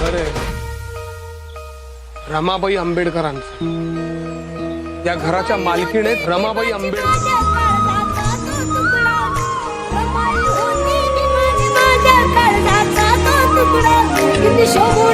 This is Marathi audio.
घर आहे रमाबाई आंबेडकरांचं. या घराच्या मालकीण आहेत रमाबाई आंबेडकर. किती शोभून